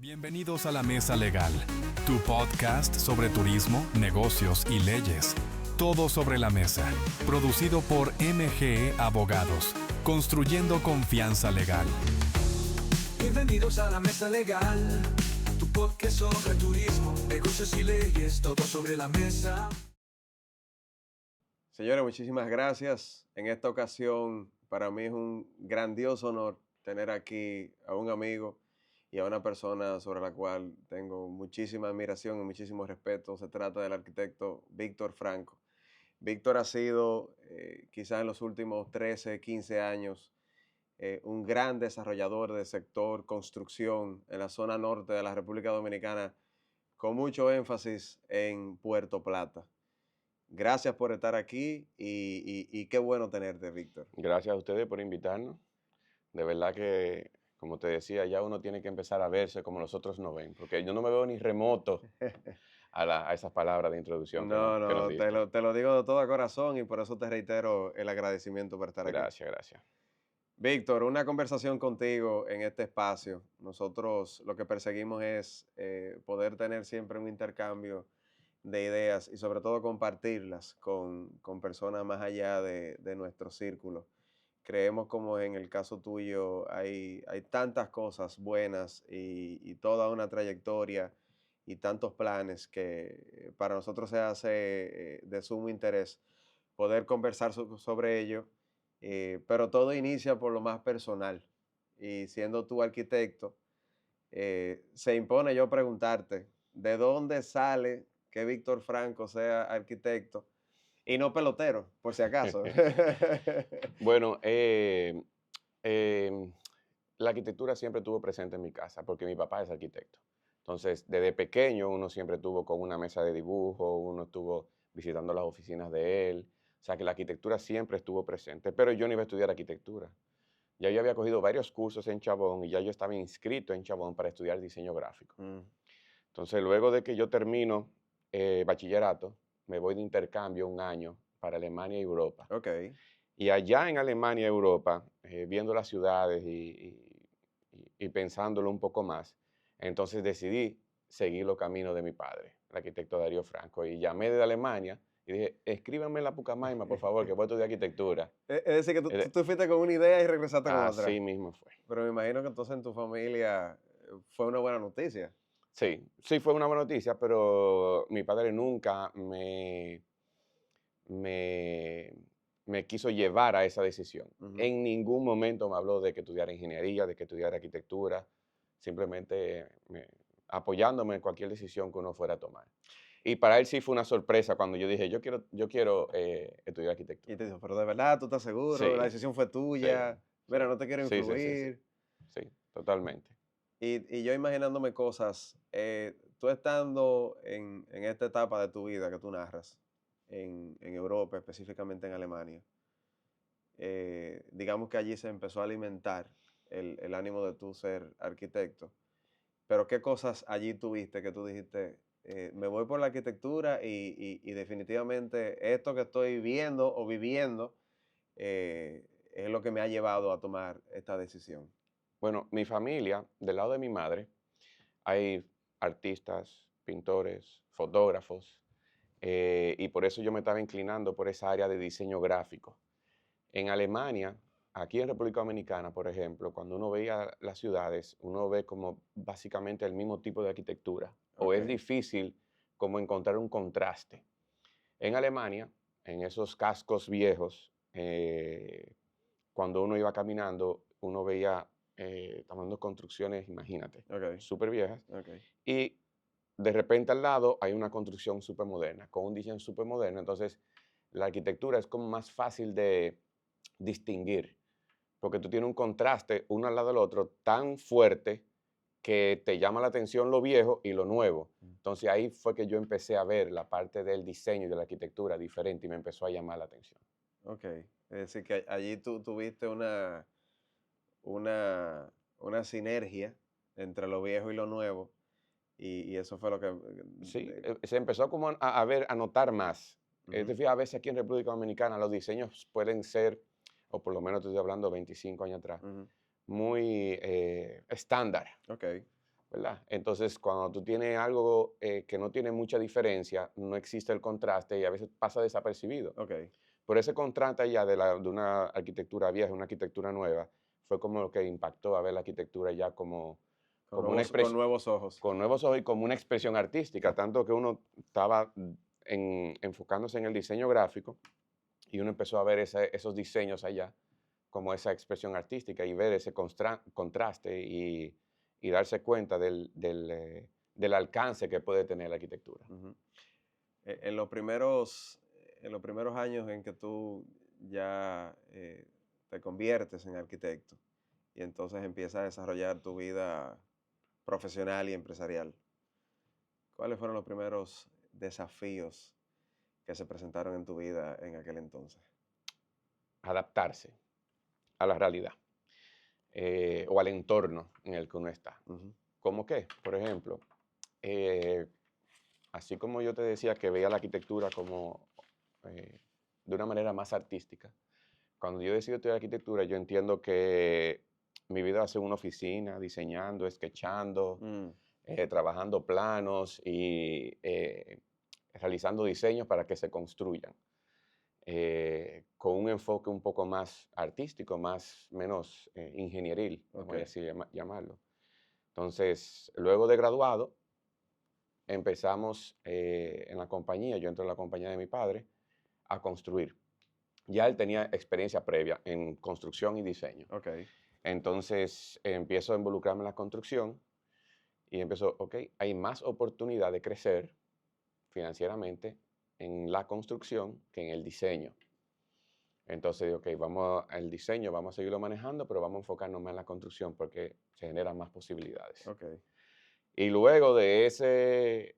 Bienvenidos a La Mesa Legal, tu podcast sobre turismo, negocios y leyes. Todo sobre la mesa, producido por MGE Abogados, construyendo confianza legal. Bienvenidos a La Mesa Legal, tu podcast sobre turismo, negocios y leyes, todo sobre la mesa. Señores, muchísimas gracias. En esta ocasión, para mí es un grandioso honor tener aquí a un amigo y a una persona sobre la cual tengo muchísima admiración y muchísimo respeto. Se trata del arquitecto Víctor Franco. Víctor ha sido, quizás en los últimos 13, 15 años, un gran desarrollador del sector construcción en la zona norte de la República Dominicana, con mucho énfasis en Puerto Plata. Gracias por estar aquí y qué bueno tenerte, Víctor. Gracias a ustedes por invitarnos. De verdad que, como te decía, ya uno tiene que empezar a verse como los otros nos ven, porque yo no me veo ni remoto a esas palabras de introducción que nos No, diste. te lo digo de todo corazón y por eso te reitero el agradecimiento por estar aquí. Gracias. Víctor, una conversación contigo en este espacio. Nosotros lo que perseguimos es poder tener siempre un intercambio de ideas y sobre todo compartirlas con personas más allá de nuestro círculo. Creemos, como en el caso tuyo, hay tantas cosas buenas y toda una trayectoria y tantos planes que para nosotros se hace de sumo interés poder conversar sobre ello, pero todo inicia por lo más personal. Y siendo tú arquitecto, se impone yo preguntarte, ¿de dónde sale que Víctor Franco sea arquitecto y no pelotero, por si acaso? Bueno, la arquitectura siempre estuvo presente en mi casa, porque mi papá es arquitecto. Entonces, desde pequeño uno siempre estuvo con una mesa de dibujo, uno estuvo visitando las oficinas de él. O sea, que la arquitectura siempre estuvo presente, pero yo no iba a estudiar arquitectura. Ya yo había cogido varios cursos en Chabón y ya yo estaba inscrito en Chabón para estudiar diseño gráfico. Entonces, luego de que yo termino bachillerato, me voy de intercambio un año para Alemania y Europa. Ok. Y allá en Alemania y Europa, viendo las ciudades y pensándolo un poco más, entonces decidí seguir los caminos de mi padre, el arquitecto Darío Franco, y llamé desde Alemania y dije, escríbanme en la Pucamaima, por favor, que voy a estudiar arquitectura. Es decir, que tú fuiste con una idea y regresaste con otra. Así mismo fue. Pero me imagino que entonces en tu familia fue una buena noticia. Sí fue una buena noticia, pero mi padre nunca me quiso llevar a esa decisión. En ningún momento me habló de que estudiara ingeniería, de que estudiara arquitectura, simplemente apoyándome en cualquier decisión que uno fuera a tomar. Y para él sí fue una sorpresa cuando yo dije, yo quiero estudiar arquitectura. Y te dijo, pero de verdad, ¿tú estás seguro? Sí, La decisión fue tuya. Mira, no te quiero influir. Sí, totalmente. Y yo imaginándome cosas, tú estando en esta etapa de tu vida que tú narras, en Europa, específicamente en Alemania, digamos que allí se empezó a alimentar el ánimo de tú ser arquitecto, pero ¿qué cosas allí tuviste que tú dijiste, me voy por la arquitectura y definitivamente esto que estoy viendo o viviendo es lo que me ha llevado a tomar esta decisión? Bueno, mi familia, del lado de mi madre, hay artistas, pintores, fotógrafos, y por eso yo me estaba inclinando por esa área de diseño gráfico. En Alemania, aquí en República Dominicana, por ejemplo, cuando uno veía las ciudades, uno ve como básicamente el mismo tipo de arquitectura, o es Ok. difícil como encontrar un contraste. En Alemania, en esos cascos viejos, cuando uno iba caminando, uno veía tomando construcciones, imagínate, Ok. súper viejas, Ok. y de repente al lado hay una construcción súper moderna, con un diseño súper moderno. Entonces, la arquitectura es como más fácil de distinguir, porque tú tienes un contraste uno al lado del otro tan fuerte que te llama la atención lo viejo y lo nuevo. Entonces ahí fue que yo empecé a ver la parte del diseño y de la arquitectura diferente y me empezó a llamar la atención. Ok. Es decir, que allí tú tuviste una sinergia entre lo viejo y lo nuevo, y eso fue lo que... Sí, se empezó como a ver, a notar más. Ujú. Te fijas, a veces aquí en República Dominicana los diseños pueden ser, o por lo menos te estoy hablando 25 años atrás, Ujú. muy estándar. Ok. ¿verdad? Entonces, cuando tú tienes algo que no tiene mucha diferencia, no existe el contraste y a veces pasa desapercibido. Ok. Por ese contraste allá de una arquitectura vieja, una arquitectura nueva, fue como lo que impactó a ver la arquitectura ya como una Con expresión, nuevos ojos. con nuevos ojos y como una expresión artística, tanto que uno estaba enfocándose en el diseño gráfico y uno empezó a ver esos diseños allá como esa expresión artística y ver ese contraste y darse cuenta del alcance que puede tener la arquitectura. Ujú. En los primeros años en que tú ya te conviertes en arquitecto y entonces empiezas a desarrollar tu vida profesional y empresarial, ¿cuáles fueron los primeros desafíos que se presentaron en tu vida en aquel entonces? Adaptarse a la realidad o al entorno en el que uno está. Ujú. ¿Cómo qué? Por ejemplo, eh, así como yo te decía que veía la arquitectura como de una manera más artística, cuando yo decido estudiar arquitectura, yo entiendo que mi vida va a ser una oficina, diseñando, sketchando, Mm, trabajando planos y realizando diseños para que se construyan. Con un enfoque un poco más artístico, menos ingenieril, vamos ok. a decir, llamarlo. Entonces, luego de graduado, empezamos en la compañía, yo entro en la compañía de mi padre, a construir. Ya él tenía experiencia previa en construcción y diseño. Ok. Entonces, empiezo a involucrarme en la construcción y empiezo, ok, hay más oportunidad de crecer financieramente en la construcción que en el diseño. Entonces, ok, vamos al diseño, vamos a seguirlo manejando, pero vamos a enfocarnos más en la construcción porque se generan más posibilidades. Ok. Y luego de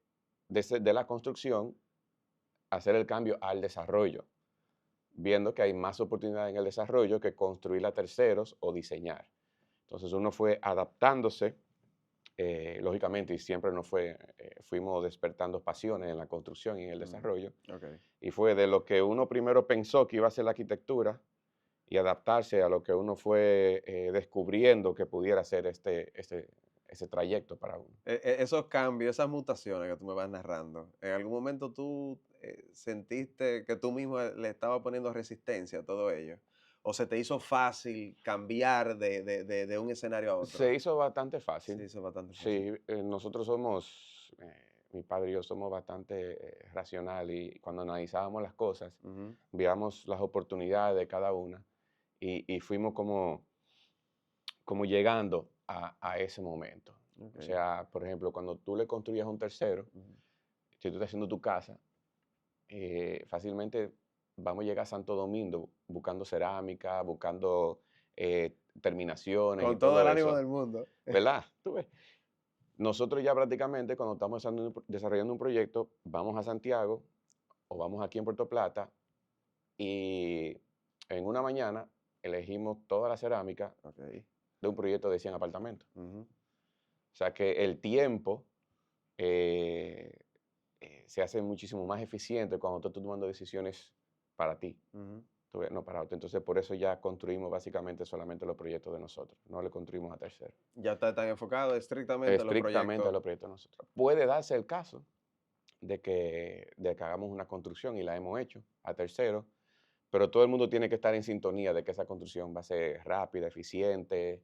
la construcción, hacer el cambio al desarrollo, viendo que hay más oportunidad en el desarrollo que construir a terceros o diseñar. Entonces uno fue adaptándose, lógicamente, y siempre fuimos despertando pasiones en la construcción y en el desarrollo. Ok. Y fue de lo que uno primero pensó que iba a ser la arquitectura y adaptarse a lo que uno fue descubriendo que pudiera ser ese trayecto para uno. Esos cambios, esas mutaciones que tú me vas narrando, ¿en algún momento tú sentiste que tú mismo le estabas poniendo resistencia a todo ello? ¿O se te hizo fácil cambiar de un escenario a otro? Se hizo bastante Sí, fácil. eso es bastante fácil. Sí, nosotros mi padre y yo somos bastante racional y cuando analizábamos las cosas, Ujú. veíamos las oportunidades de cada una y fuimos como llegando a ese momento. Ok. O sea, por ejemplo, cuando tú le construyes a un tercero, Ujú. si tú estás haciendo tu casa, fácilmente vamos a llegar a Santo Domingo buscando cerámica, buscando terminaciones y Con todo el todo ánimo eso, del mundo. ¿verdad? Tú ves. Nosotros ya prácticamente cuando estamos desarrollando un proyecto, vamos a Santiago o vamos aquí en Puerto Plata y en una mañana elegimos toda la cerámica Ok. de un proyecto de 100 apartamentos. Ujú. O sea que el tiempo eh, se hace muchísimo más eficiente cuando tú estás tomando decisiones para ti, Ujú. no para otro. Entonces por eso ya construimos básicamente solamente los proyectos de nosotros, no le construimos a terceros. Ya está tan enfocado estrictamente en los Estrictamente a proyectos. los proyectos de nosotros. Puede darse el caso de que hagamos una construcción y la hemos hecho a terceros, pero todo el mundo tiene que estar en sintonía de que esa construcción va a ser rápida, eficiente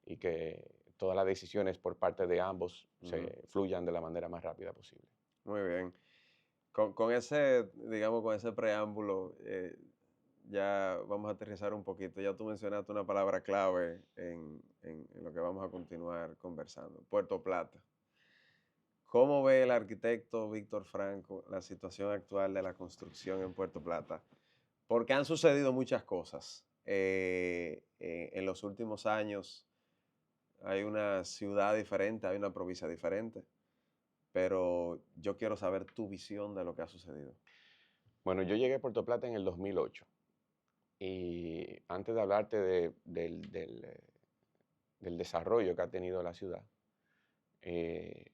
y que todas las decisiones por parte de ambos Ujú. se fluyan de la manera más rápida posible. Muy bien. Con ese, digamos, con ese preámbulo, ya vamos a aterrizar un poquito. Ya tú mencionaste una palabra clave en lo que vamos a continuar conversando, Puerto Plata. ¿Cómo ve el arquitecto Víctor Franco la situación actual de la construcción en Puerto Plata? Porque han sucedido muchas cosas. En los últimos años hay una ciudad diferente, hay una provincia diferente, pero yo quiero saber tu visión de lo que ha sucedido. Bueno, yo llegué a Puerto Plata en el 2008 y antes de hablarte del desarrollo que ha tenido la ciudad, eh,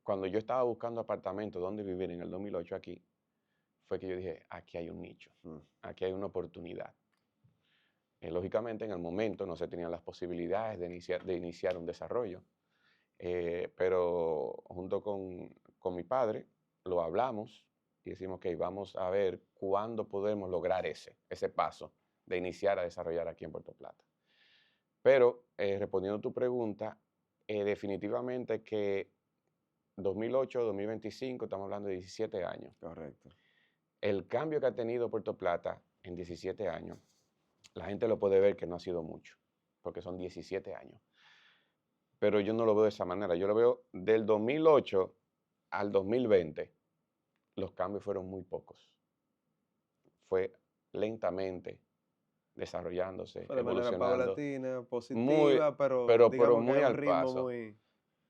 cuando yo estaba buscando apartamentos donde vivir en el 2008 aquí, fue que yo dije, aquí hay un nicho, Mm. aquí hay una oportunidad. Lógicamente, en el momento no se tenían las posibilidades de iniciar un desarrollo. Pero junto con mi padre lo hablamos y decimos que vamos a ver cuándo podemos lograr ese paso de iniciar a desarrollar aquí en Puerto Plata. Pero respondiendo a tu pregunta, definitivamente que 2008, 2025, estamos hablando de 17 años. Correcto. El cambio que ha tenido Puerto Plata en 17 años, la gente lo puede ver que no ha sido mucho, porque son 17 años. Pero yo no lo veo de esa manera. Yo lo veo del 2008 al 2020, los cambios fueron muy pocos. Fue lentamente desarrollándose, Fue de manera evolucionando. paulatina, Muy, positiva, pero pero digamos que muy es un al ritmo paso. muy...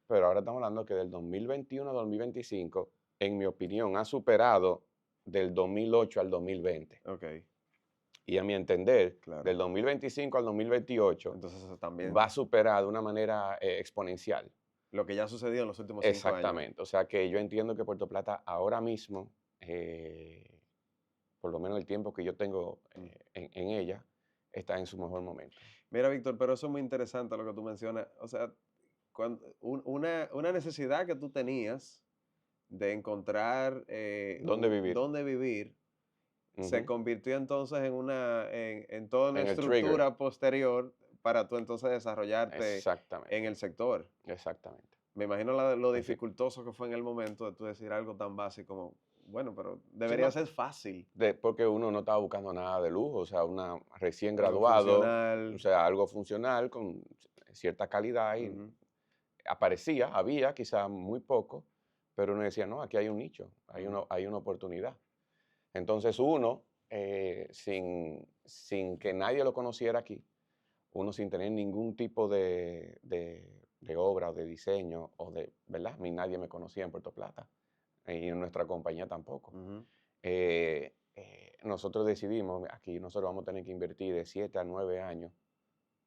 Pero ahora estamos hablando que del 2021 al 2025, en mi opinión, ha superado del 2008 al 2020. Ok, Y a mi entender, claro. del 2025 al 2028, Entonces eso también va a superar de una manera exponencial. lo que ya ha sucedido en los últimos 5 años. Exactamente. O sea que yo entiendo que Puerto Plata ahora mismo, por lo menos el tiempo que yo tengo en ella, está en su mejor momento. Mira, Víctor, pero eso es muy interesante lo que tú mencionas. O sea, una necesidad que tú tenías de encontrar ¿Dónde vivir? se Ujú. convirtió entonces en toda una En el estructura posterior para tú entonces desarrollarte Exactamente, en el sector. exactamente. Me imagino lo Así. dificultoso que fue en el momento de tú decir algo tan básico como, bueno, pero Sí, debería no, ser fácil, porque uno no estaba buscando nada de lujo, o sea, una recién algo graduado, o funcional. sea, algo funcional con cierta calidad y Ujú. había quizá muy poco, pero uno decía, no, aquí hay un nicho, hay una oportunidad. Entonces uno, sin que nadie lo conociera aquí, uno sin tener ningún tipo de obra o de diseño, ¿verdad? Ni nadie me conocía en Puerto Plata, y en nuestra compañía tampoco. Ujú. Nosotros decidimos, aquí nosotros vamos a tener que invertir de 7 a 9 años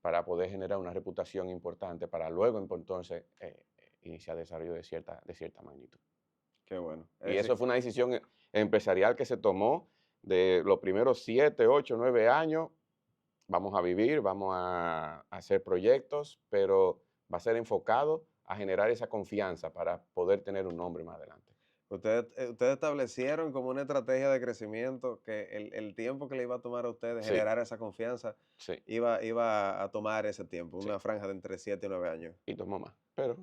para poder generar una reputación importante, para luego entonces iniciar desarrollo de cierta magnitud. Qué bueno. Y eso fue una decisión empresarial que se tomó de los primeros 7, 8, 9 años. Vamos a vivir, vamos a hacer proyectos, pero va a ser enfocado a generar esa confianza para poder tener un nombre más adelante. Ustedes establecieron como una estrategia de crecimiento que el tiempo que le iba a tomar a ustedes Sí, generar esa confianza sí, iba a tomar ese tiempo, sí. una franja de entre 7 y 9 años. Y tomó más. Pero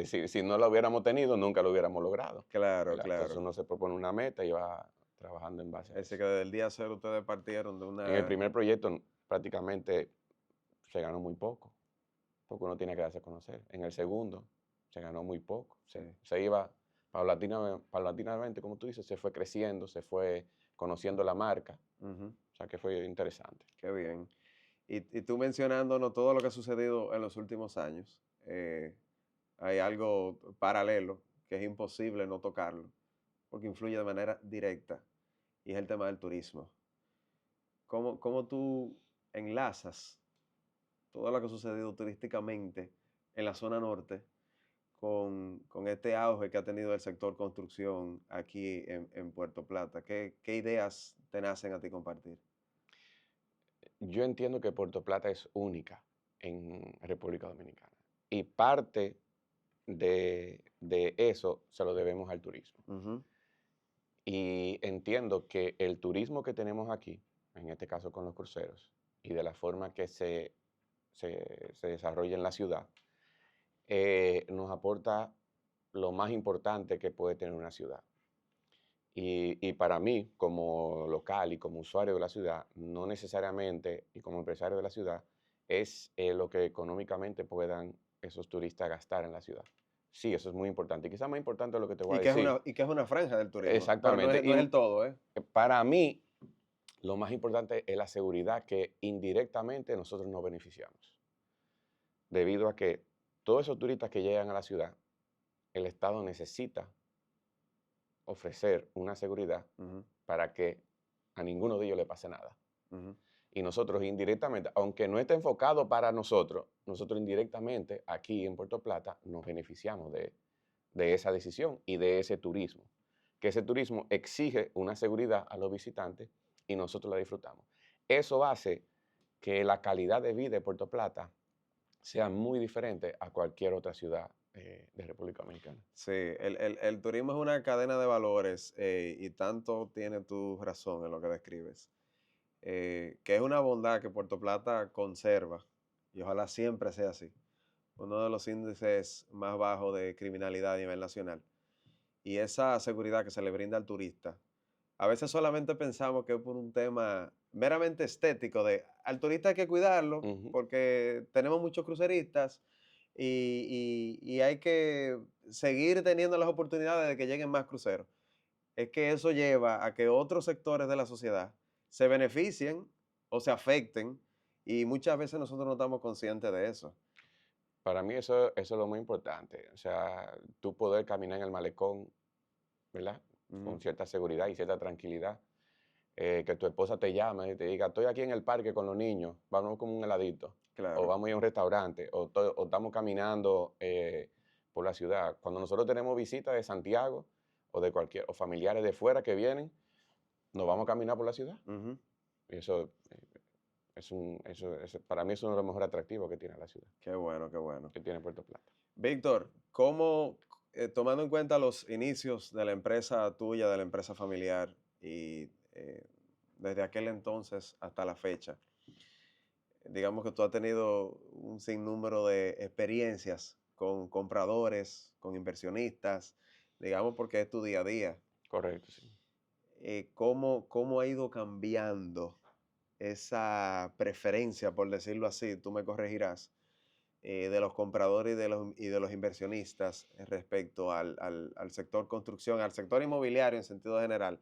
si no lo hubiéramos tenido, nunca lo hubiéramos logrado. Claro, ¿Verdad? Entonces claro. uno se propone una meta y va trabajando en base a Así eso. que desde el día cero ustedes partieron de En el una... primer proyecto prácticamente se ganó muy poco, porque uno tiene que darse a conocer. En el segundo se ganó muy poco. Sí. Se iba paulatinamente, como tú dices, se fue creciendo, se fue conociendo la marca. Ujú. O sea que fue interesante. Qué bien. Y tú mencionándonos todo lo que ha sucedido en los últimos años, hay algo paralelo que es imposible no tocarlo, porque influye de manera directa, y es el tema del turismo. ¿Cómo tú enlazas todo lo que ha sucedido turísticamente en la zona norte con este auge que ha tenido el sector construcción aquí en Puerto Plata? ¿Qué ideas te nacen a ti compartir? Yo entiendo que Puerto Plata es única en República Dominicana. Y parte de eso se lo debemos al turismo. Ujú. Y entiendo que el turismo que tenemos aquí, en este caso con los cruceros, y de la forma que se desarrolla en la ciudad, nos aporta lo más importante que puede tener una ciudad. Y para mí, como local y como usuario de la ciudad, no necesariamente, y como empresario de la ciudad, es lo que económicamente puedan esos turistas gastar en la ciudad. Sí, eso es muy importante. Y quizás más importante de lo que te voy a decir. Y que es una franja del turismo, pero Exactamente. no es el todo, ¿eh? Para mí, lo más importante es la seguridad que indirectamente nosotros nos beneficiamos. Debido a que todos esos turistas que llegan a la ciudad, el Estado necesita ofrecer una seguridad Ujú, para que a ninguno de ellos le pase nada. ujú. Y nosotros indirectamente, aunque no esté enfocado para nosotros indirectamente aquí en Puerto Plata nos beneficiamos de esa decisión y de ese turismo. Que ese turismo exige una seguridad a los visitantes y nosotros la disfrutamos. Eso hace que la calidad de vida de Puerto Plata sea muy diferente a cualquier otra ciudad de República Dominicana. Sí, el turismo es una cadena de valores y tanto tiene tu razón en lo que describes, que es una bondad que Puerto Plata conserva y ojalá siempre sea así. Uno de los índices más bajos de criminalidad a nivel nacional. Y esa seguridad que se le brinda al turista. A veces solamente pensamos que es por un tema meramente estético de al turista hay que cuidarlo Ujú. porque tenemos muchos cruceristas y hay que seguir teniendo las oportunidades de que lleguen más cruceros. Es que eso lleva a que otros sectores de la sociedad se beneficien o se afecten y muchas veces nosotros no estamos conscientes de eso. Para mí eso es lo muy importante. O sea, tú poder caminar en el malecón, ¿verdad? Con Ujú, cierta seguridad y cierta tranquilidad. Que tu esposa te llame y te diga, estoy aquí en el parque con los niños, vamos con un heladito, o claro. vamos a ir a un restaurante, o estamos caminando por la ciudad. Cuando nosotros tenemos visitas de Santiago o familiares de fuera que vienen, nos vamos a caminar por la ciudad. Ujú. Y eso, para mí es uno de los mejores atractivos que tiene la ciudad, Qué bueno, qué bueno. que tiene Puerto Plata. Víctor, ¿cómo, tomando en cuenta los inicios de la empresa tuya, de la empresa familiar, y desde aquel entonces hasta la fecha, digamos que tú has tenido un sinnúmero de experiencias con compradores, con inversionistas, digamos porque es tu día a día. Correcto, sí. ¿Cómo ha ido cambiando esa preferencia, por decirlo así, tú me corregirás, de los compradores y de los inversionistas respecto al sector construcción, al sector inmobiliario en sentido general,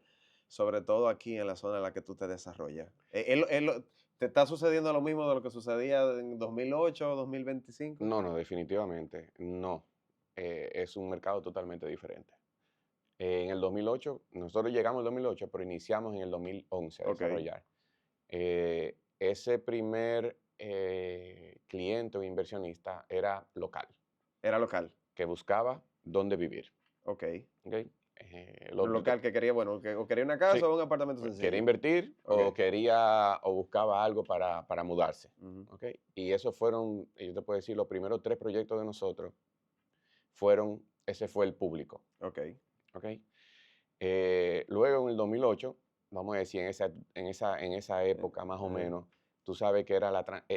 sobre todo aquí en la zona en la que tú te desarrollas? ¿Te está sucediendo lo mismo de lo que sucedía en 2008 o 2025? No, no, definitivamente no. Es un mercado totalmente diferente. En el 2008, nosotros llegamos en el 2008, pero iniciamos en el 2011 a Ok, desarrollar. Ese primer cliente o inversionista era local, era local, que buscaba dónde vivir. ok. ¿Ok? Un local que quería, bueno, o quería una casa Sí, o un apartamento pues, quería sencillo. invertir Ok. o buscaba algo para mudarse. Ujú, ¿Ok? Y esos fueron, yo te puedo decir, los primeros 3 proyectos de nosotros ese fue el público. ok. ¿Ok? Luego en el 2008, vamos a decir, en esa época más o Ajá, menos, tú sabes que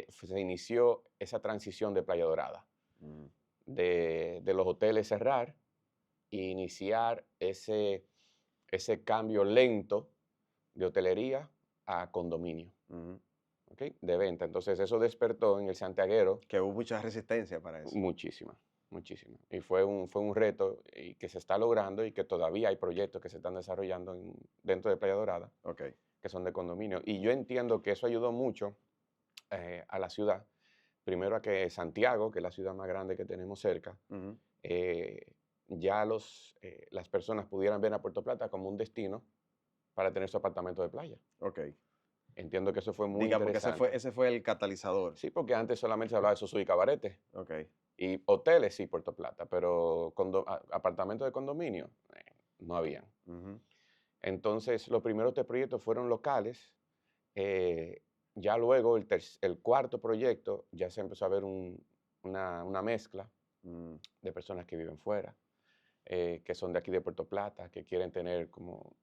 se inició esa transición de Playa Dorada, ujú, de los hoteles cerrar e iniciar ese cambio lento de hotelería a condominio, ujú. ¿ok? De venta. Entonces eso despertó en el santiaguero Que hubo mucha resistencia para eso. muchísima, muchísima. Y fue un reto y que se está logrando y que todavía hay proyectos que se están desarrollando dentro de Playa Dorada, Ok. que son de condominio. Y yo entiendo que eso ayudó mucho a la ciudad. Primero a que Santiago, que es la ciudad más grande que tenemos cerca, Ujú, eh, ya las personas pudieran ver a Puerto Plata como un destino para tener su apartamento de playa. ok. Entiendo que eso fue muy Digamos que ese fue, interesante. ese fue el catalizador. Sí, porque antes solamente se hablaba de Sosúa y Cabarete. Ok. Y hoteles, sí, Puerto Plata, pero apartamentos de condominio, no habían. Ujú, Entonces, los primeros 3 proyectos fueron locales. eh, ya luego, el cuarto proyecto, ya se empezó a ver una mezcla mm. de personas que viven fuera, que son de aquí de Puerto Plata, que quieren tener como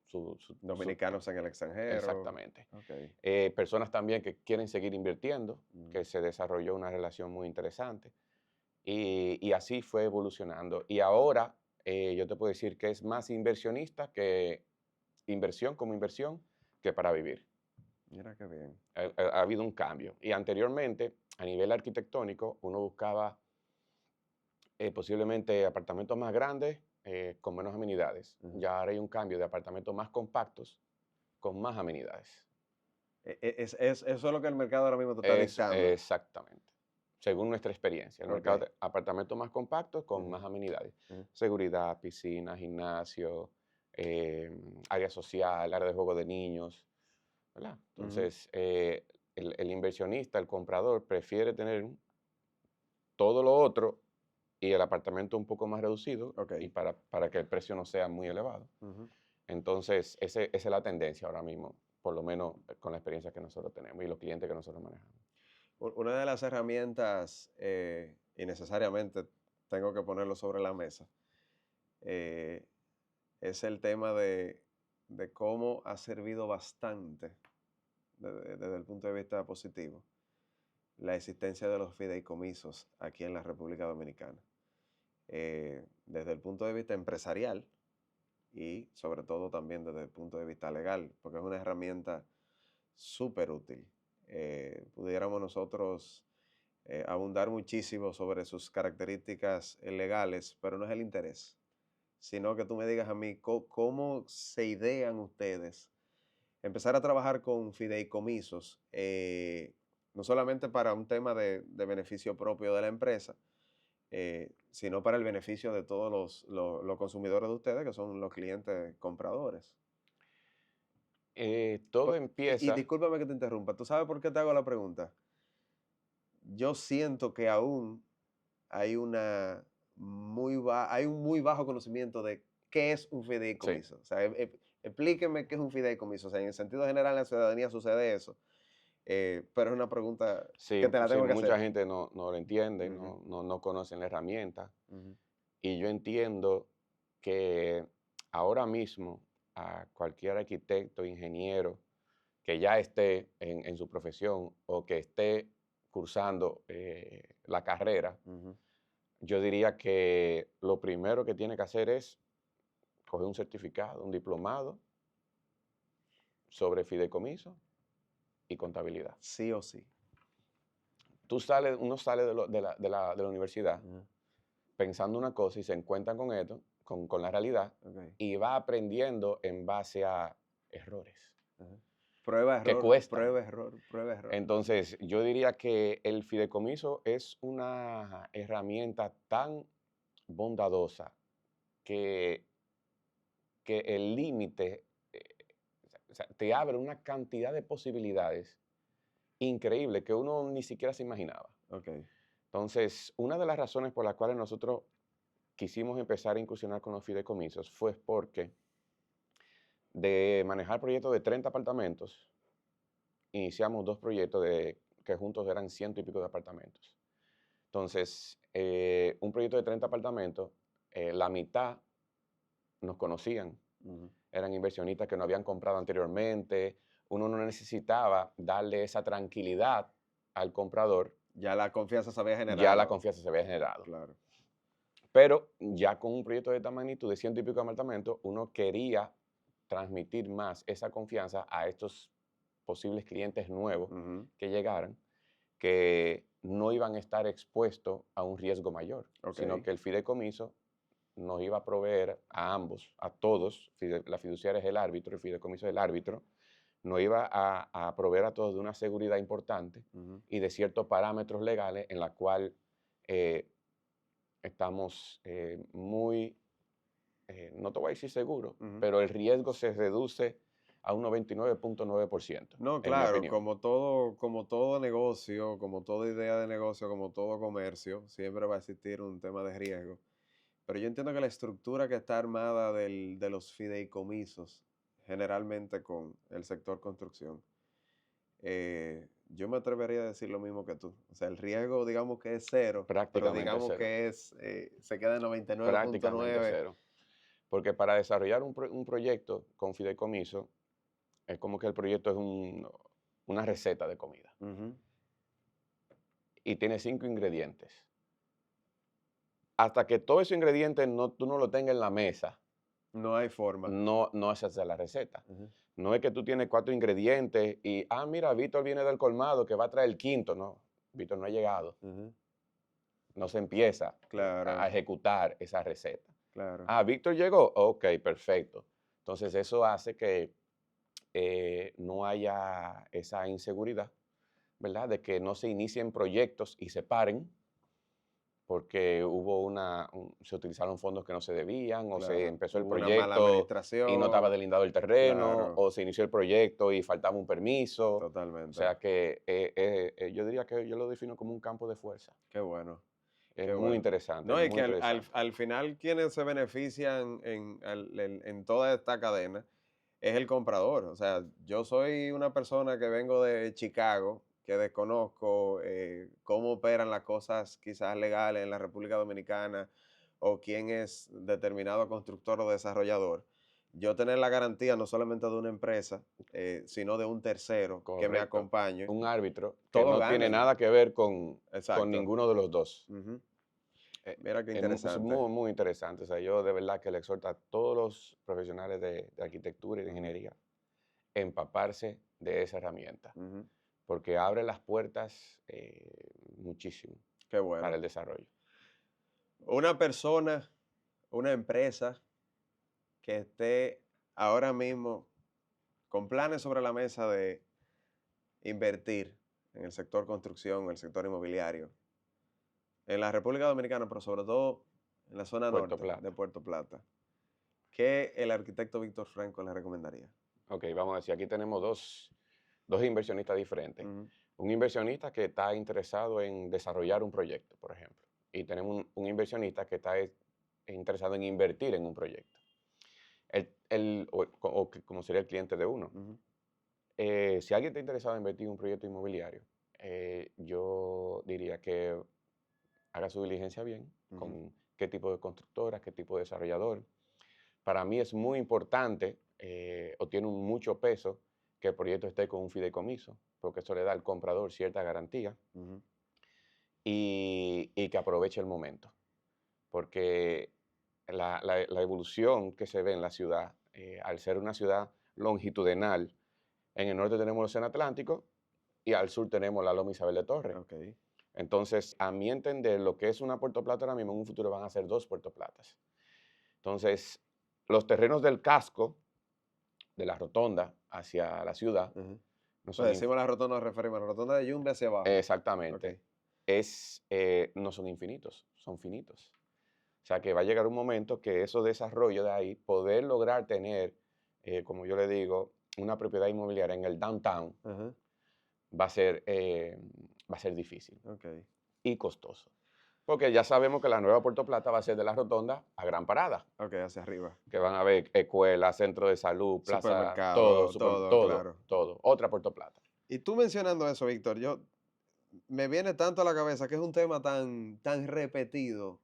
Dominicanos en el extranjero. exactamente. Ok. Personas también que quieren seguir invirtiendo, Mm, que se desarrolló una relación muy interesante. Y así fue evolucionando. Y ahora yo te puedo decir que es más inversionista que inversión como inversión que para vivir. mira qué bien. Ha habido un cambio. Y anteriormente, a nivel arquitectónico, uno buscaba posiblemente apartamentos más grandes con menos amenidades. Ujú. Ya ahora hay un cambio de apartamentos más compactos con más amenidades. Eso es lo que el mercado ahora mismo te está dictando. Exactamente. Según nuestra experiencia, el Ok. mercado de apartamentos más compactos con Ujú, más amenidades. ujú, Seguridad, piscina, gimnasio, área social, área de juego de niños, ¿verdad? ujú. Entonces, el inversionista, el comprador, prefiere tener todo lo otro y el apartamento un poco más reducido Ok. y para que el precio no sea muy elevado. Ujú. Entonces, esa es la tendencia ahora mismo, por lo menos con la experiencia que nosotros tenemos y los clientes que nosotros manejamos. Una de las herramientas, y necesariamente tengo que ponerlo sobre la mesa. Es el tema de cómo ha servido bastante desde el punto de vista positivo la existencia de los fideicomisos aquí en la República Dominicana. Desde el punto de vista empresarial y sobre todo también desde el punto de vista legal, porque es una herramienta súper útil. Pudiéramos nosotros abundar muchísimo sobre sus características legales, pero no es el interés, sino que tú me digas a mí cómo se idean ustedes empezar a trabajar con fideicomisos, no solamente para un tema de beneficio propio de la empresa, sino para el beneficio de todos los consumidores de ustedes, que son los clientes compradores. Todo Y empieza, discúlpame que te interrumpa, ¿tú sabes por qué te hago la pregunta? Yo siento que aún hay hay un muy bajo conocimiento de qué es un sí, fideicomiso. O sea, explíqueme qué es un fideicomiso. O sea, en el sentido general en la ciudadanía sucede eso, pero es una pregunta sí, que te la sí, tengo que mucha hacer. gente no lo entiende, Ujú, no conocen la herramienta. ujú, Y yo entiendo que ahora mismo a cualquier arquitecto, ingeniero que ya esté en su profesión o que esté cursando la carrera, ujú. yo diría que lo primero que tiene que hacer es coger un certificado, un diplomado sobre fideicomiso y contabilidad. Sí o sí. Uno sale de la universidad Ujú, pensando una cosa y se encuentra con esto, con la realidad, ok, y va aprendiendo en base a errores ajá. Prueba, que error, cuestan. prueba, error, prueba, error. Entonces, yo diría que el fideicomiso es una herramienta tan bondadosa que, que el límite o sea, te abre una cantidad de posibilidades increíble que uno ni siquiera se imaginaba. Ok. Entonces, una de las razones por las cuales nosotros quisimos empezar a incursionar con los fideicomisos fue porque de manejar proyectos de 30 apartamentos, iniciamos dos proyectos que juntos eran 100 y pico de apartamentos. Entonces, un proyecto de 30 apartamentos, la mitad nos conocían, Ujú. eran inversionistas que no habían comprado anteriormente, uno no necesitaba darle esa tranquilidad al comprador, Ya la confianza se había ya la generado. confianza se había generado. Claro. Pero ya con un proyecto de esta magnitud, de 100 y pico de apartamentos, uno quería transmitir más esa confianza a estos posibles clientes nuevos Ujú, que llegaran, que no iban a estar expuestos a un riesgo mayor, ok. sino que el fideicomiso nos iba a proveer a ambos, a todos, la fiduciaria es el árbitro, el fideicomiso es el árbitro, nos iba a proveer a todos de una seguridad importante Ujú. y de ciertos parámetros legales en la cual estamos muy, no te voy a decir seguro, Ujú. pero el riesgo se reduce a un 99.9%, No, en mi claro, opinión. como todo negocio, como toda idea de negocio, como todo comercio, siempre va a existir un tema de riesgo. Pero yo entiendo que la estructura que está armada de los fideicomisos, generalmente con el sector construcción, yo me atrevería a decir lo mismo que tú. O sea, el riesgo, digamos que es cero, pero Prácticamente digamos cero, que se queda en prácticamente 99.9. cero. Porque para desarrollar un proyecto con fideicomiso, es como que el proyecto es una receta de comida Ujú. y tiene 5 ingredientes. Hasta que todos esos ingredientes tú no lo tengas en la mesa, No hay forma. no es esa la receta. Ujú, No es que tú tienes 4 ingredientes y, mira, Víctor viene del colmado que va a traer el quinto. No, Víctor no ha llegado. ujú. No se empieza a Claro, ejecutar esa receta. claro. Víctor llegó. Ok, perfecto. Entonces eso hace que no haya esa inseguridad, ¿verdad? De que no se inicien proyectos y se paren porque se utilizaron fondos que no se debían, o se Claro, empezó el hubo una mala proyecto y no estaba administración, delindado el terreno, claro, o se inició el proyecto y faltaba un permiso. O totalmente. sea que yo diría que yo lo defino como un campo de fuerza. Qué bueno, Es qué muy bueno. interesante, No, y muy que interesante. al final quienes se benefician en toda esta cadena es el comprador. O sea, yo soy una persona que vengo de Chicago que desconozco, cómo operan las cosas quizás legales en la República Dominicana o quién es determinado constructor o desarrollador, yo tener la garantía no solamente de una empresa, sino de un tercero que me Correcto. acompañe, Un árbitro que todos no tiene ganan. nada que ver con Exacto. ninguno de los dos. Ujú. Eh, Mira qué es interesante. muy, muy interesante. O sea, yo de verdad que le exhorto a todos los profesionales de arquitectura y de ingeniería empaparse de esa herramienta, Ujú. porque abre las puertas muchísimo Qué para bueno. el desarrollo. Una persona, una empresa que esté ahora mismo con planes sobre la mesa de invertir en el sector construcción, en el sector inmobiliario, en la República Dominicana, pero sobre todo en la zona Puerto norte de Plata. Puerto Plata, ¿qué el arquitecto Víctor Franco le recomendaría? Ok, vamos a decir, aquí tenemos dos inversionistas diferentes. Ujú. Un inversionista que está interesado en desarrollar un proyecto, por ejemplo, y tenemos un inversionista que está interesado en invertir en un proyecto. Como sería el cliente de uno. Ujú. Si alguien está interesado en invertir en un proyecto inmobiliario, yo diría que haga su diligencia bien, Ujú. con qué tipo de constructora, qué tipo de desarrollador. Para mí es muy importante, o tiene mucho peso, que el proyecto esté con un fideicomiso, porque eso le da al comprador cierta garantía Ujú. y que aproveche el momento. Porque la evolución que se ve en la ciudad, al ser una ciudad longitudinal, en el norte tenemos el Océano Atlántico y al sur tenemos la Loma Isabel de Torres. Ok. Entonces, a mi entender, lo que es una Puerto Plata ahora mismo, en un futuro van a ser dos Puerto Platas. Entonces, los terrenos del casco, de la rotonda hacia la ciudad, Ujú. no Pues son decimos la rotonda, nos referimos a la rotonda de Yumbe hacia abajo. exactamente, no son infinitos, son finitos. O sea que va a llegar un momento que esos desarrollos de ahí, poder lograr tener, como yo le digo, una propiedad inmobiliaria en el downtown, Ajá. va a ser difícil Ok. y costoso. Porque ya sabemos que la nueva Puerto Plata va a ser de la rotonda a Gran Parada, Ok, hacia arriba. que van a haber escuelas, centro de salud, plaza, todo, Supermercado, todo, todo, claro. todo. Otra Puerto Plata. Y tú mencionando eso, Víctor, me viene tanto a la cabeza que es un tema tan repetido.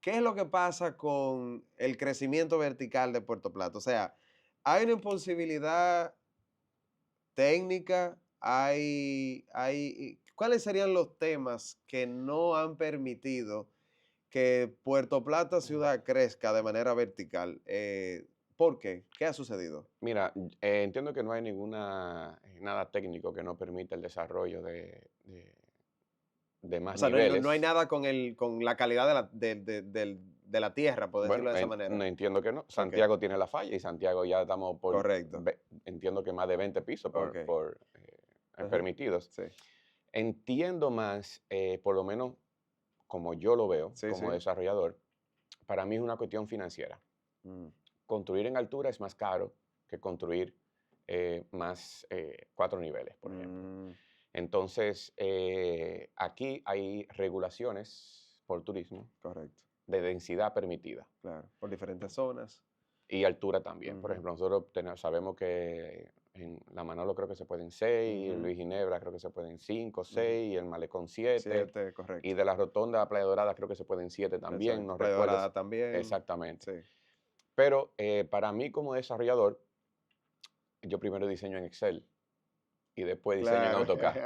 ¿Qué es lo que pasa con el crecimiento vertical de Puerto Plata? O sea, hay una imposibilidad técnica, ¿cuáles serían los temas que no han permitido que Puerto Plata ciudad crezca de manera vertical? ¿Por qué? ¿Qué ha sucedido? Mira, entiendo que no hay nada técnico que no permita el desarrollo de O más sea, no hay niveles. nada con la calidad de la tierra, por Bueno, decirlo de esa manera. no entiendo que no. Ok, Santiago tiene la falla y Santiago ya estamos correcto. entiendo que más de 20 pisos Ok. Ajá. permitidos. Sí, Entiendo más, por lo menos como yo lo veo sí, sí. como desarrollador, para mí es una cuestión financiera. Mm. Construir en altura es más caro que construir más 4 niveles, por ejemplo. Mm. Entonces, aquí hay regulaciones por turismo Correcto, de densidad permitida claro. Por diferentes zonas. y altura también. Por Ujú. ejemplo, nosotros sabemos que en La Manolo creo que se pueden 6, en Ujú. Luis Ginebra creo que se pueden 5, Ujú. 6, y el Malecón 7, 7, y correcto. de la Rotonda a Playa Dorada creo que se pueden 7 también, Exacto. no Playa recuerdo Dorada también. exactamente. Sí. Pero para mí como desarrollador, yo primero diseño en Excel y después diseño en Claro. AutoCAD.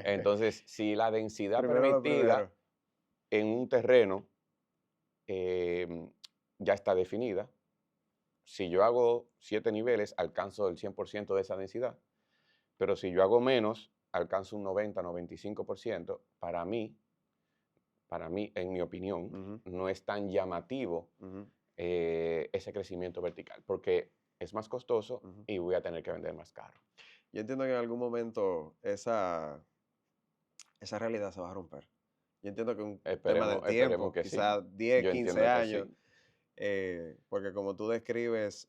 Entonces, si la densidad Primero lo permitida primero. en un terreno ya está definida, si yo hago 7 niveles, alcanzo el 100% de esa densidad, pero si yo hago menos, alcanzo un 90-95%. Para mí, en mi opinión, Ujú. no es tan llamativo Ujú. ese crecimiento vertical, porque es más costoso Ujú. y voy a tener que vender más caro. Yo entiendo que en algún momento esa realidad se va a romper. Yo entiendo que es un tema de Esperemos tiempo, que sí. quizás 10, Yo 15 entiendo que años, sí. porque como tú describes,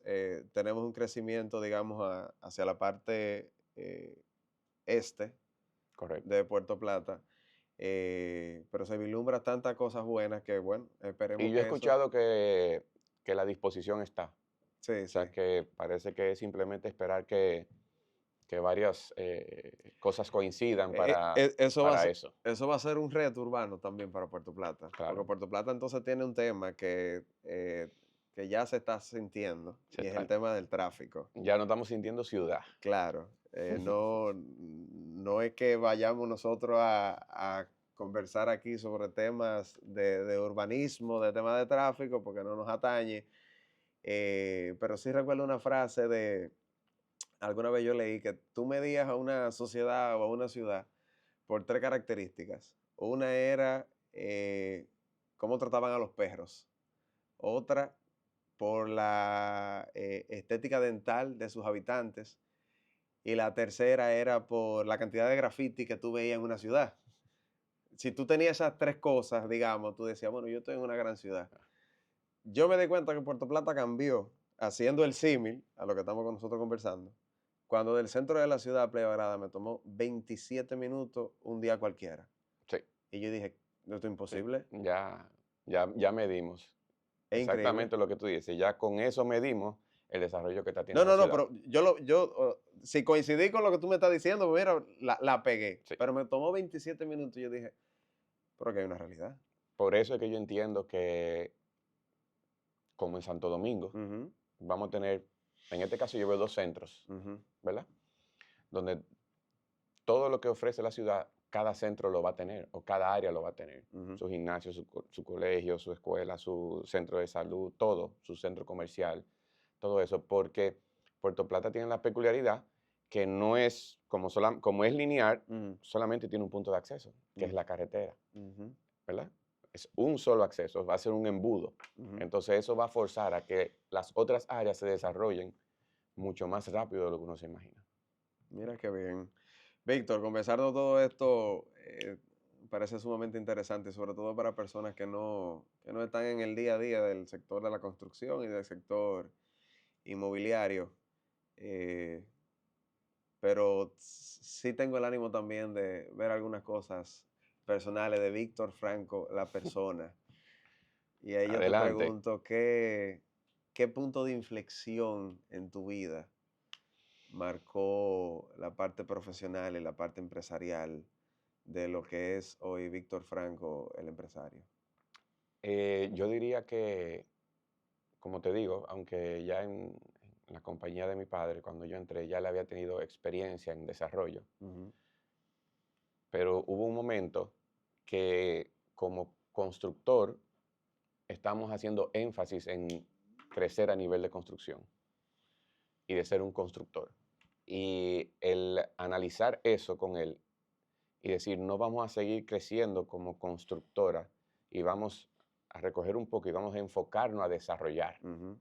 tenemos un crecimiento, digamos, hacia la parte este Correcto. de Puerto Plata, pero se vislumbra tantas cosas buenas que, bueno, Y esperemos yo he que eso, escuchado que la disposición está. sí, O sí, sea, que parece que es simplemente esperar que que varias cosas coincidan Eso para eso. eso va a ser un reto urbano también para Puerto Plata, porque Claro, Puerto Plata entonces tiene un tema que ya se está sintiendo se y es está- el tema del tráfico. ya no estamos sintiendo ciudad. Claro, no es que vayamos nosotros a conversar aquí sobre temas de urbanismo, de temas de tráfico, porque no nos atañe, pero sí recuerdo una frase alguna vez yo leí que tú medías a una sociedad o a una ciudad por tres características. Una era cómo trataban a los perros, otra por la estética dental de sus habitantes y la tercera era por la cantidad de graffiti que tú veías en una ciudad. Si tú tenías esas tres cosas, digamos, tú decías, bueno, yo estoy en una gran ciudad. Yo me di cuenta que Puerto Plata cambió, haciendo el símil a lo que estamos con nosotros conversando, cuando del centro de la ciudad a Playa Dorada me tomó 27 minutos un día cualquiera. Sí, Y yo dije, no, esto es sí, imposible, ya medimos. es increíble. Exactamente lo que tú dices. Ya con eso medimos el desarrollo que está No, teniendo no, la no, ciudad. pero si coincidí con lo que tú me estás diciendo, pues mira, la pegué. Sí. Pero me tomó 27 minutos y yo dije, pero que hay una realidad. Por eso es que yo entiendo que, como en Santo Domingo, Ujú, vamos a tener, en este caso yo veo dos centros, ujú, ¿verdad? Donde todo lo que ofrece la ciudad, cada centro lo va a tener, o cada área lo va a tener. ujú. Su gimnasio, su colegio, su escuela, su centro de salud, todo, su centro comercial, todo eso, porque Puerto Plata tiene la peculiaridad que no es, como es lineal, Ujú, solamente tiene un punto de acceso, que es ujú, la carretera, ujú, ¿verdad? Es un solo acceso, va a ser un embudo. ujú. Entonces eso va a forzar a que las otras áreas se desarrollen mucho más rápido de lo que uno se imagina. Mira qué bien. Víctor, conversar de todo esto parece sumamente interesante, sobre todo para personas que no están en el día a día del sector de la construcción y del sector inmobiliario. eh, pero sí tengo el ánimo también de ver algunas cosas personales de Víctor Franco, la persona. Y ahí yo te Adelante. pregunto, qué punto de inflexión en tu vida marcó la parte profesional y la parte empresarial de lo que es hoy Víctor Franco, el empresario? Yo diría que, como te digo, aunque ya en la compañía de mi padre, cuando yo entré, ya le había tenido experiencia en desarrollo, Ujú, pero hubo un momento que como constructor estamos haciendo énfasis en crecer a nivel de construcción y de ser un constructor. Y el analizar eso con él y decir, no vamos a seguir creciendo como constructora y vamos a recoger un poco y vamos a enfocarnos a desarrollar. ujú.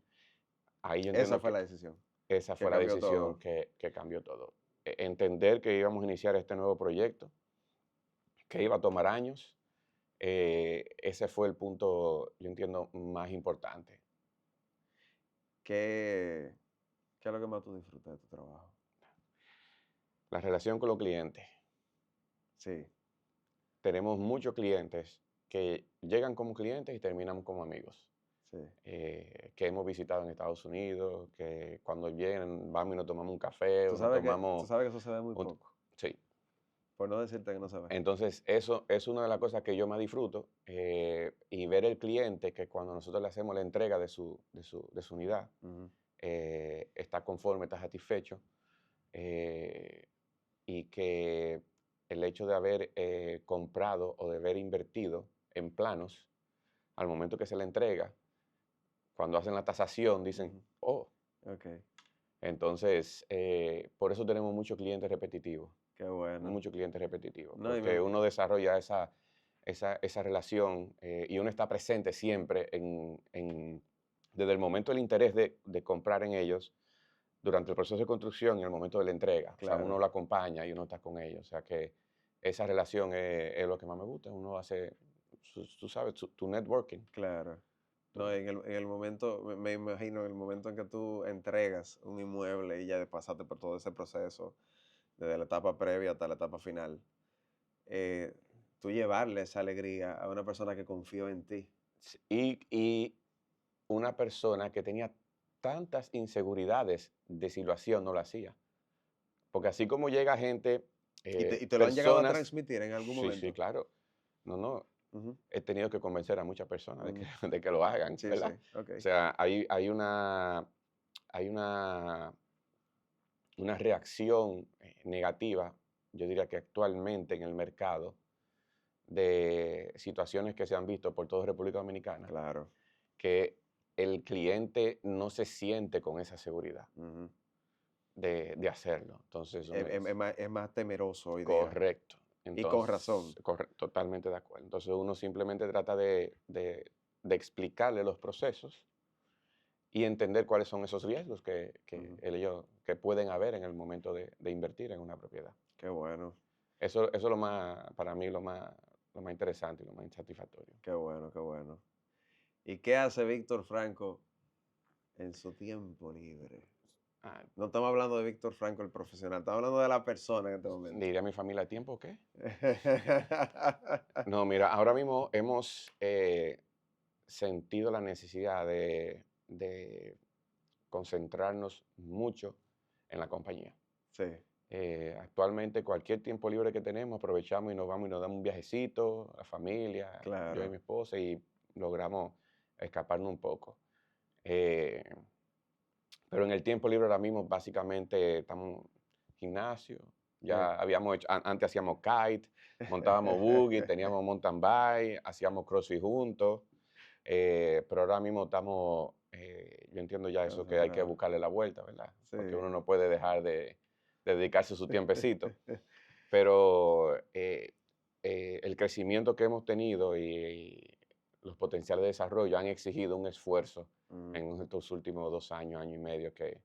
Ahí yo Esa entiendo fue que la decisión esa que fue la cambió decisión todo. que cambió todo. Entender que íbamos a iniciar este nuevo proyecto, que iba a tomar años, ese fue el punto, yo entiendo, más importante. ¿Qué, qué es lo que más tú disfrutas de tu trabajo? La relación con los clientes. Sí. Tenemos muchos clientes que llegan como clientes y terminan como amigos. Sí. Que hemos visitado en Estados Unidos, que cuando vienen vamos y nos tomamos un café o nos Tú tomamos sabes que eso se ve muy un... poco, Sí. por no decirte que no se ve. Entonces, eso es una de las cosas que yo más disfruto y ver el cliente que cuando nosotros le hacemos la entrega de su unidad, Ujú. está conforme, está satisfecho eh, y que el hecho de haber comprado o de haber invertido en planos, al momento que se le entrega, cuando hacen la tasación, dicen, Ujú. oh, Ok, entonces, por eso tenemos muchos clientes repetitivos, qué bueno. muchos clientes repetitivos, No, y porque uno desarrolla esa relación y uno está presente siempre desde el momento del interés de comprar en ellos, durante el proceso de construcción y el momento de la entrega. O sea, uno claro. lo acompaña y uno está con ellos. O sea, que esa relación es lo que más me gusta. Uno hace, tú sabes, tu networking. Claro. No, Tú- en el momento, me imagino, en el momento en que tú entregas un inmueble y ya pasaste por todo ese proceso, desde la etapa previa hasta la etapa final, eh, tú llevarle esa alegría a una persona que confió en ti. y una persona que tenía tantas inseguridades de si lo hacía o no lo hacía. Porque así como llega gente, Y te lo han llegado a personas, transmitir en algún sí, momento. sí, claro. No, Ujú. he tenido que convencer a muchas personas de que, Mm, de que lo hagan, sí, sí, ¿verdad? ok. O sea, hay una reacción negativa, yo diría que actualmente en el mercado, de situaciones que se han visto por toda República Dominicana, Claro. que el cliente no se siente con esa seguridad Ujú. de hacerlo. Entonces, Es más temeroso hoy día. correcto. Y con Entonces, razón. totalmente de acuerdo. Entonces, uno simplemente trata de explicarle los procesos y entender cuáles son esos riesgos Ujú. que pueden haber en el momento de invertir en una propiedad. Qué bueno, Eso es lo más, para mí, lo más interesante y lo más insatisfactorio. qué bueno, qué bueno. ¿Y qué hace Víctor Franco en su tiempo libre? Ah, No estamos hablando de Víctor Franco, el profesional, estamos hablando de la persona en este momento. diría a mi familia, ¿tiempo o qué? No, mira, ahora mismo hemos sentido la necesidad de concentrarnos mucho en la compañía. Sí, Actualmente cualquier tiempo libre que tenemos aprovechamos y nos vamos y nos damos un viajecito, la familia, yo y claro. mi esposa, y logramos escaparnos un poco. Eh, pero en el tiempo libre ahora mismo básicamente estamos en gimnasio, Bien. ya habíamos hecho, antes hacíamos kite, montábamos buggy, teníamos mountain bike, hacíamos crossfit juntos, pero ahora mismo estamos, yo entiendo ya eso que hay que Concentrado. buscarle la vuelta, ¿verdad? Sí. Porque uno no puede dejar de dedicarse su tiempecito. Pero el crecimiento que hemos tenido y los potenciales de desarrollo han exigido un esfuerzo Mm, en estos últimos 2 años, año y medio que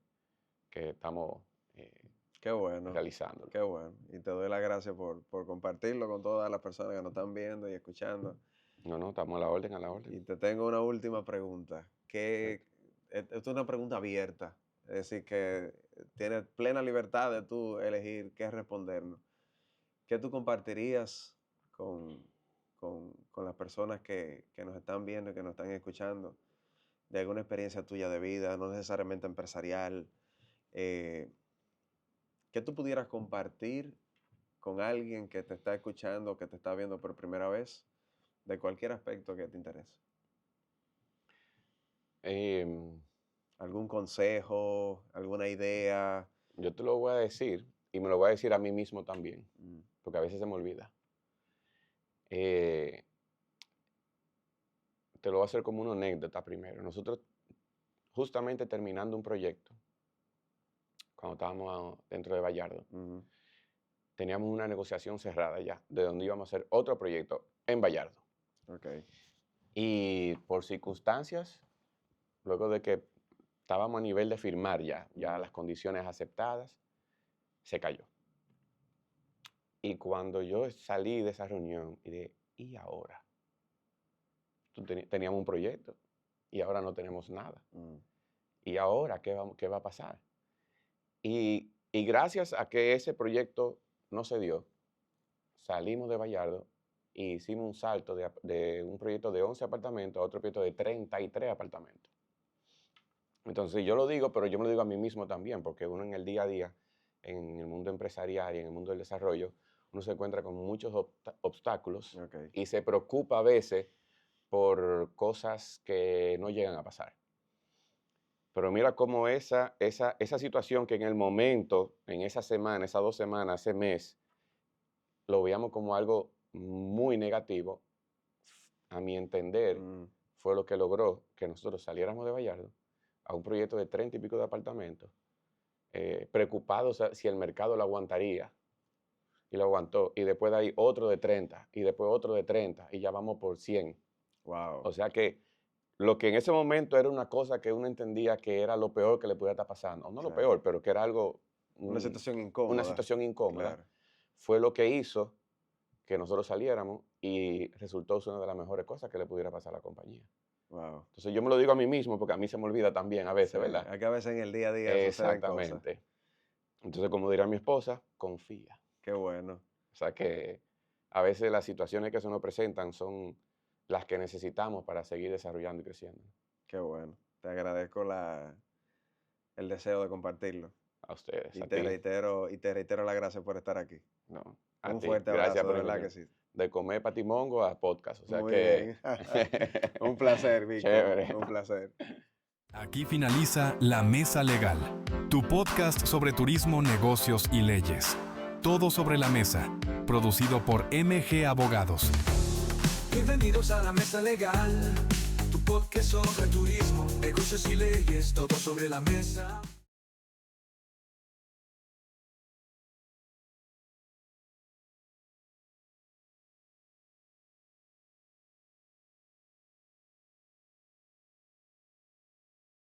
estamos eh, qué bueno, realizándolo. qué bueno. Y te doy las gracias por compartirlo con todas las personas que nos están viendo y escuchando. No, estamos a la orden, a la orden. Y te tengo una última pregunta, que Perfecto. esto es una pregunta abierta, es decir, que tienes plena libertad de tú elegir qué respondernos. ¿Qué tú compartirías con las personas que nos están viendo y que nos están escuchando de alguna experiencia tuya de vida, no necesariamente empresarial? eh, ¿Qué tú pudieras compartir con alguien que te está escuchando, que te está viendo por primera vez, de cualquier aspecto que te interese? Em, ¿Algún consejo, alguna idea? yo te lo voy a decir y me lo voy a decir a mí mismo también, Mm, porque a veces se me olvida. Eh, te lo voy a hacer como una anécdota primero. Nosotros, justamente terminando un proyecto, cuando estábamos dentro de Vallardo, ujú, teníamos una negociación cerrada ya, de donde íbamos a hacer otro proyecto en Vallardo. ok, Y por circunstancias, luego de que estábamos a nivel de firmar ya mm, las condiciones aceptadas, se cayó. Y cuando yo salí de esa reunión, y dije, ¿y ahora? Teníamos un proyecto y ahora no tenemos nada. mm, ¿Y ahora qué va a pasar? Y gracias a que ese proyecto no se dio, salimos de Vallardo e hicimos un salto de un proyecto de 11 apartamentos a otro proyecto de 33 apartamentos. Entonces yo lo digo, pero yo me lo digo a mí mismo también, porque uno en el día a día, en el mundo empresarial y en el mundo del desarrollo, uno se encuentra con muchos obstáculos ok, y se preocupa a veces por cosas que no llegan a pasar. Pero mira cómo esa situación que en el momento, en esa semana, esas 2 semanas, ese mes, lo veíamos como algo muy negativo, a mi entender, mm, fue lo que logró que nosotros saliéramos de Vallardo a un proyecto de 30 y pico de apartamentos, preocupados si el mercado lo aguantaría, y lo aguantó, y después de ahí otro de 30, y después otro de 30, y ya vamos por 100. wow, O sea que lo que en ese momento era una cosa que uno entendía que era lo peor que le pudiera estar pasando, o no lo claro. peor, pero que era algo, Una situación una incómoda, situación incómoda, claro, fue lo que hizo que nosotros saliéramos y resultó ser una de las mejores cosas que le pudiera pasar a la compañía. wow. Entonces yo me lo digo a mí mismo porque a mí se me olvida también a Sí, veces, ¿verdad? acá a veces en el día a día suceden cosas. Exactamente. Entonces, como dirá mi esposa, confía. Qué bueno, O sea que a veces las situaciones que se nos presentan son las que necesitamos para seguir desarrollando y creciendo. qué bueno. Te agradezco el deseo de compartirlo. A ustedes. Y a te ti. reitero las gracias por estar aquí. No, a Un ti. fuerte Gracias abrazo, por de verdad que invitarme. sí. De comer patimongo a podcast. O sea Muy que... bien. Un placer, Víctor. Chévere. Un placer. Aquí finaliza La Mesa Legal, tu podcast sobre turismo, negocios y leyes. Todo sobre la mesa, producido por MG Abogados. Bienvenidos a La Mesa Legal, tu podcast sobre turismo, negocios y leyes, todo sobre la mesa.